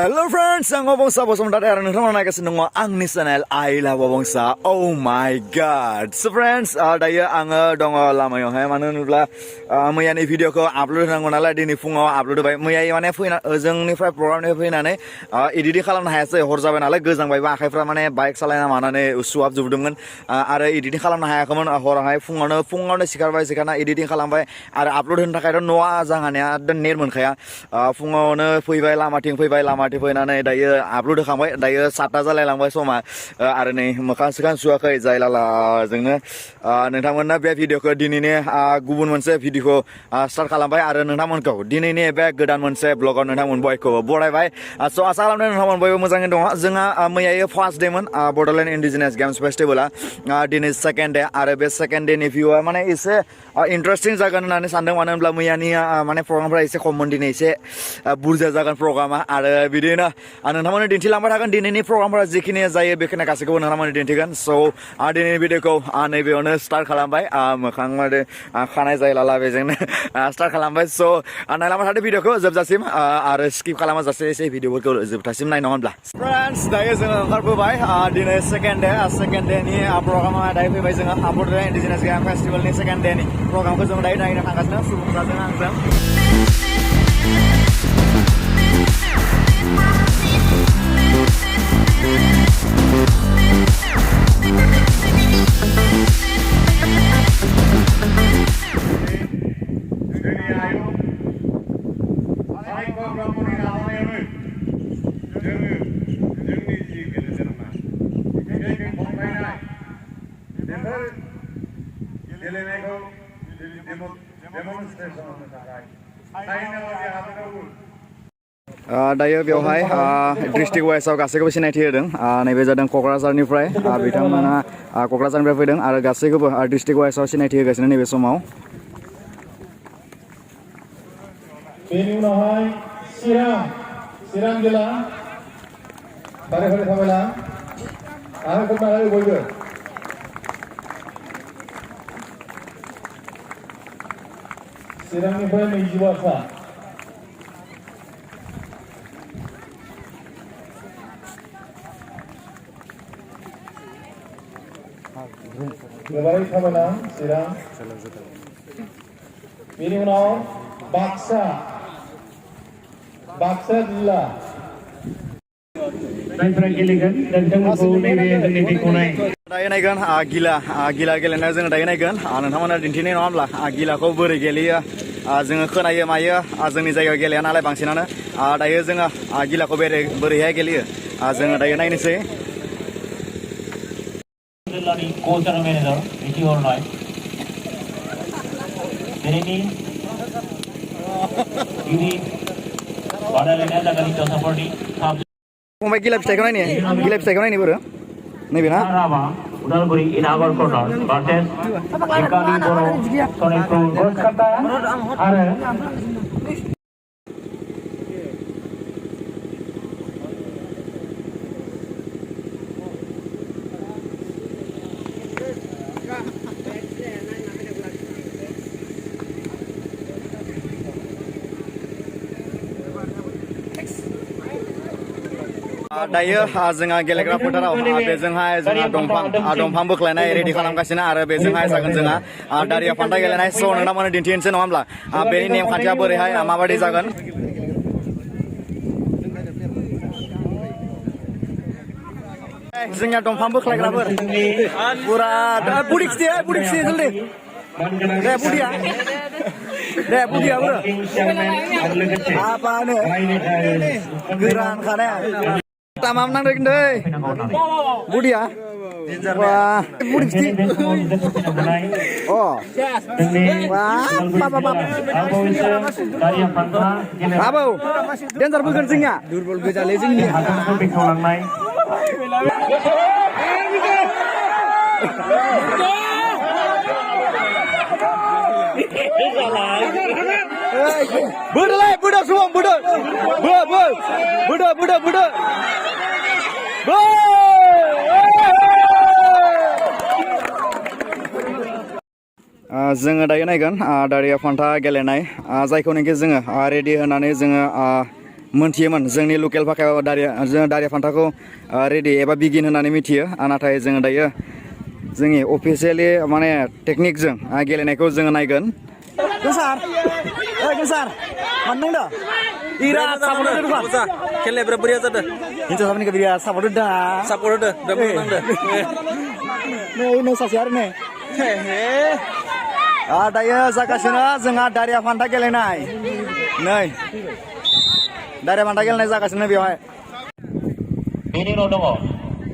Hello friends, ang Wabongsa bosumdari arang nungtong nagasino ng ang channel I Love Wabongsa. Oh my god. So friends, daya ang dong lamayo hay manu nubla maya ni video ko upload nang nala dini fungaw upload bay maya mane fuina जोंनिफ्राय program ni फैनानै editing खालामनो हायासै हर जाबाय नालाय गोजांबाय बा आखाइफ्रा माने bike सालायना मानानै उसुआब जोबदोंमोन आरो editing खालामनो हायाखैमोन हरावहाय फुङावनो सिखारना editing खालामबाय आरो upload होनो थाखायथ' न'आ जाहानिया नेट मोनखाया फुङावनो फैबाय लामाथिं फैबाय लामाथिं फैनानै दायो आपलोड होखांबाय दायो 7ता जालायलांबाय समा आरो नै मोखां सोखां सुवाखै जायलाला जोंनो नोंथांमोननो बे भिडिअखौ दिनैनि गुबुन मोनसे भिडिअखौ स्टार्ट खालामबाय आरो नोंथांमोनखौ दिनैनि बे गोदान मोनसे ब्लगाव नोंथांमोन बयखौबो बरायबाय स' आसा खालामदों नोंथांमोन बयबो मोजाङै दङ जोंहा मैया फार्स्ट डेमोन बड'लेण्ड इन्डिजिनियास गेम्स फेस्टिभेला दिनै सेकेन्ड डे आरो बे सेकेन्ड डेनि भिउआ माने एसे इन्टारेस्टिं जागोन होननानै सानदों मानो होनब्ला मैयानि माने प्रग्रामफ्रा एसे खममोन दिनै एसे बुरजा जागोन प्रग्रामा आरो बिदिनो नोंथांमोननो दिन्थिलांबाय थागोन दिनैनि प्रग्रामफोरा जिखिनि जायो बेखिनि गासैखौबो नोंथांमोननो दिन्थिगोन स' दिनैनि भिडिअखौ नैबेयावनो स्टार्ट खालामबाय मोखां मादो खानाय जायलाला बेजोंनो स्टार्ट खालामबाय स' नायलांबाय थादो भिडिअखौ जोबजासिम आरो स्किप खालामाजासे एसे भिडिअफोरखौ जोबथासिम नायनो होनब्ला फ्रेन्ड्स दायो जोङो ओंखारबोबाय दिनै सेकेन्ड डेनि प्रग्रामा दायो फैबाय जोङो बड'लेण्ड इन्डिजिनियास गेम फेस्टिभेलनि सेकेन्ड डेनि प्रग्रामखौ जों दायो नायनो थांगासिनो सुबुंफ्राजों आंजों दायो बेवहाय डिस्ट्रिक्ट वाइसआव गासैखौबो सिनायथि होदों नैबे जादों क'क्राझारनिफ्राय बिथांमोना क'क्राझारनिफ्राय फैदों आरो गासैखौबो डिस्ट्रिक्ट वाइसआव सिनायथि होगासिनो नैबे समाव बेनि उनावहाय चिरां जिल्ला फारि फारि थाबायला आरो खमाय बयबो चिरांनिफ्राय 20 बारसा गोबारै थाबायला चिरां बेनि उनाव बाक्सा जिल्ला जायफोरा गेलेगोन नोंथांमोनखौ नैबे जोंनि बेखौनाय दायो नायगोन गिला गेलेनायाव जोङो दायो नायगोन नोंथांमोना दिन्थिनाय नङा होमब्ला गिलाखौ बोरै गेलेयो जोङो खोनायो मायो जोंनि जायगायाव गेलेया नालाय बांसिनानो दायो जोङो गिलाखौ बोरैहाय गेलेयो जोङो दायो नायनोसै जिल्लानि कोच आरो मेनेजार मिथिहरनाय दिनैनि गिबि बादायलायनाया जागोन हिन्जावसाफोरनि फंबाय गिला फिथाइखौ नायनो बोरो नैबे ना उदालगुरि इन आगर कर्नार भार्सेस एकालि बर' सनितपुर गसकाता आरो दायो जोंहा गेलेग्रा फोथाराव बेजोंहाय जोंहा दंफां बोख्लायनाय रेडि खालामगासिनो आरो बेजोंहाय जागोन जोंहा दारिया फान्था गेलेनाय स' नोंथांमोननो दिन्थिनोसै नङा होमब्ला बेनि नेमखान्थिया बोरैहाय माबायदि जागोन जोंनिया दंफां बोख्लायग्राफोर पुरा बुरि खिथि जल्दि दे बुदिया apane geran खानाया tamam नांदों दै बुदिया wah budi खिथि wah abau denjar boगोन जोंनिया दुरबल गोजालै जोंनिया Budak semua budak जोङो दायो नायगोन दारिया फान्था गेलेनाय जायखौनोखि जोङो रेडि होनानै जोङो मोनथियोमोन जोंनि लकेल भाषायाव जों दारिया फान्थाखौ रेडि एबा बिगिन होननानै मिथियो नाथाय जोङो दायो जोंनि अफिसियेलि माने टेकनिकजों गेलेनायखौ जोङो नायगोन सार सार मानदों दा इरा सापर्ट होदो सार खेलाया बिराद बोरैया जादों हिनजाव साफोरनिखौ बिराद सापर्ट होदो सापर्ट होदो बिराद मोजां नांदो नै सासे आरो नै दायो जागासिनो जोंहा दारिया फान्था गेलेनाय नै दारिया फान्था गेलेनाय जागासिनो बेवहाय बेनि उनाव दङ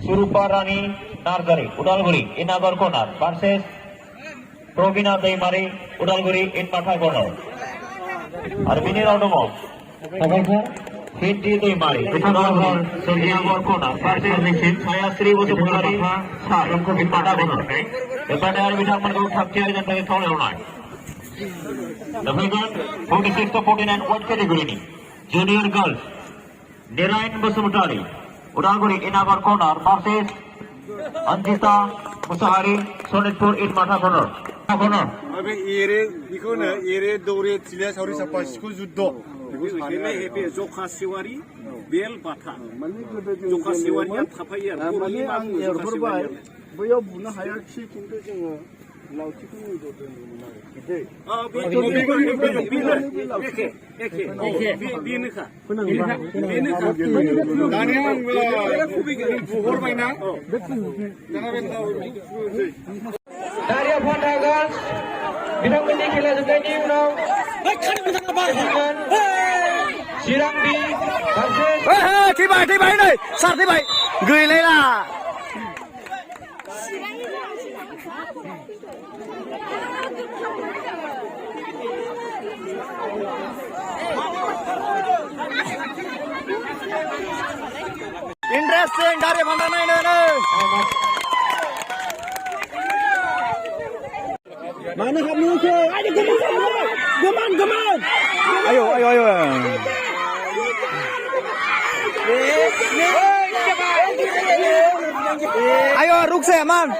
सुरुपा रानी नार्जारी उदालगुरि इन आगर कर्नार भार्सेस प्रबिना दैमारी उदालगुरि इन माथा कर्नार आरो बेनि उनाव दङ साबायखर हिन्दी दैमारी उदालगुरि इन आगर कर्नार भार्सेस सायाश्री बसुमतारी सार इन माथा कर्नार बेबायदिनो आरो बिथांमोनखौ थागथियारि जानो थाखाय खावलायहरनाय दा फैगोन 46 to 49 वाइट केटेगरिनि जुनियर गर्ल्स निरायन बसुमतारी उदालगुरि इन आगर कर्नार भार्सेस अंजिता मुसाहारि सनितपुर इन माथा कर्नार बे एरे बेखौनो एरे दौरे थिलिया सावरि साफा सिखौ जुद्ध बे जखा सेवारि बेल बाथा जखा सेवारिया थाफायो आरो बैयाव बुनो हायाखिसै खिन्थु जोङो लावथिखौ दानिया आं बुहरबायना दारिया फान्था गर्ल्स बिथांमोननि खेला जोबनायनि उनाव चिरां बि थैबाय नै सार थैबाय गैलायला Interesting dari mana ini? Mana kamu ke? Ayo geman. Ayo. Ayo rukse man.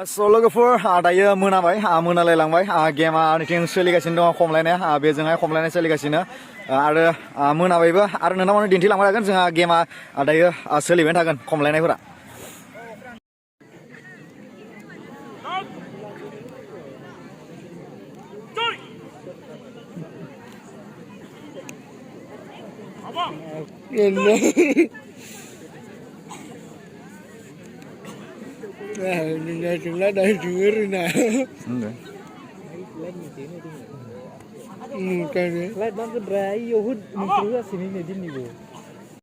So लोगोफोर दायो मोनाबाय मोनालायलांबाय गेमा आंनिथिं सोलिगासिनो दङ खमलायनाया बेजोंहाय खमलायनाय सोलिगासिनो आरो मोनाबायबो आरो नोंथांमोननो दिन्थिलांबाय थागोन जोंहा गेमा दायो सोलिबाय थागोन खमलायनायफोरा Chúng đây chữ rồi nè. Cái này. Lại bang cái dry, yo hút mình cứ sini nih di nih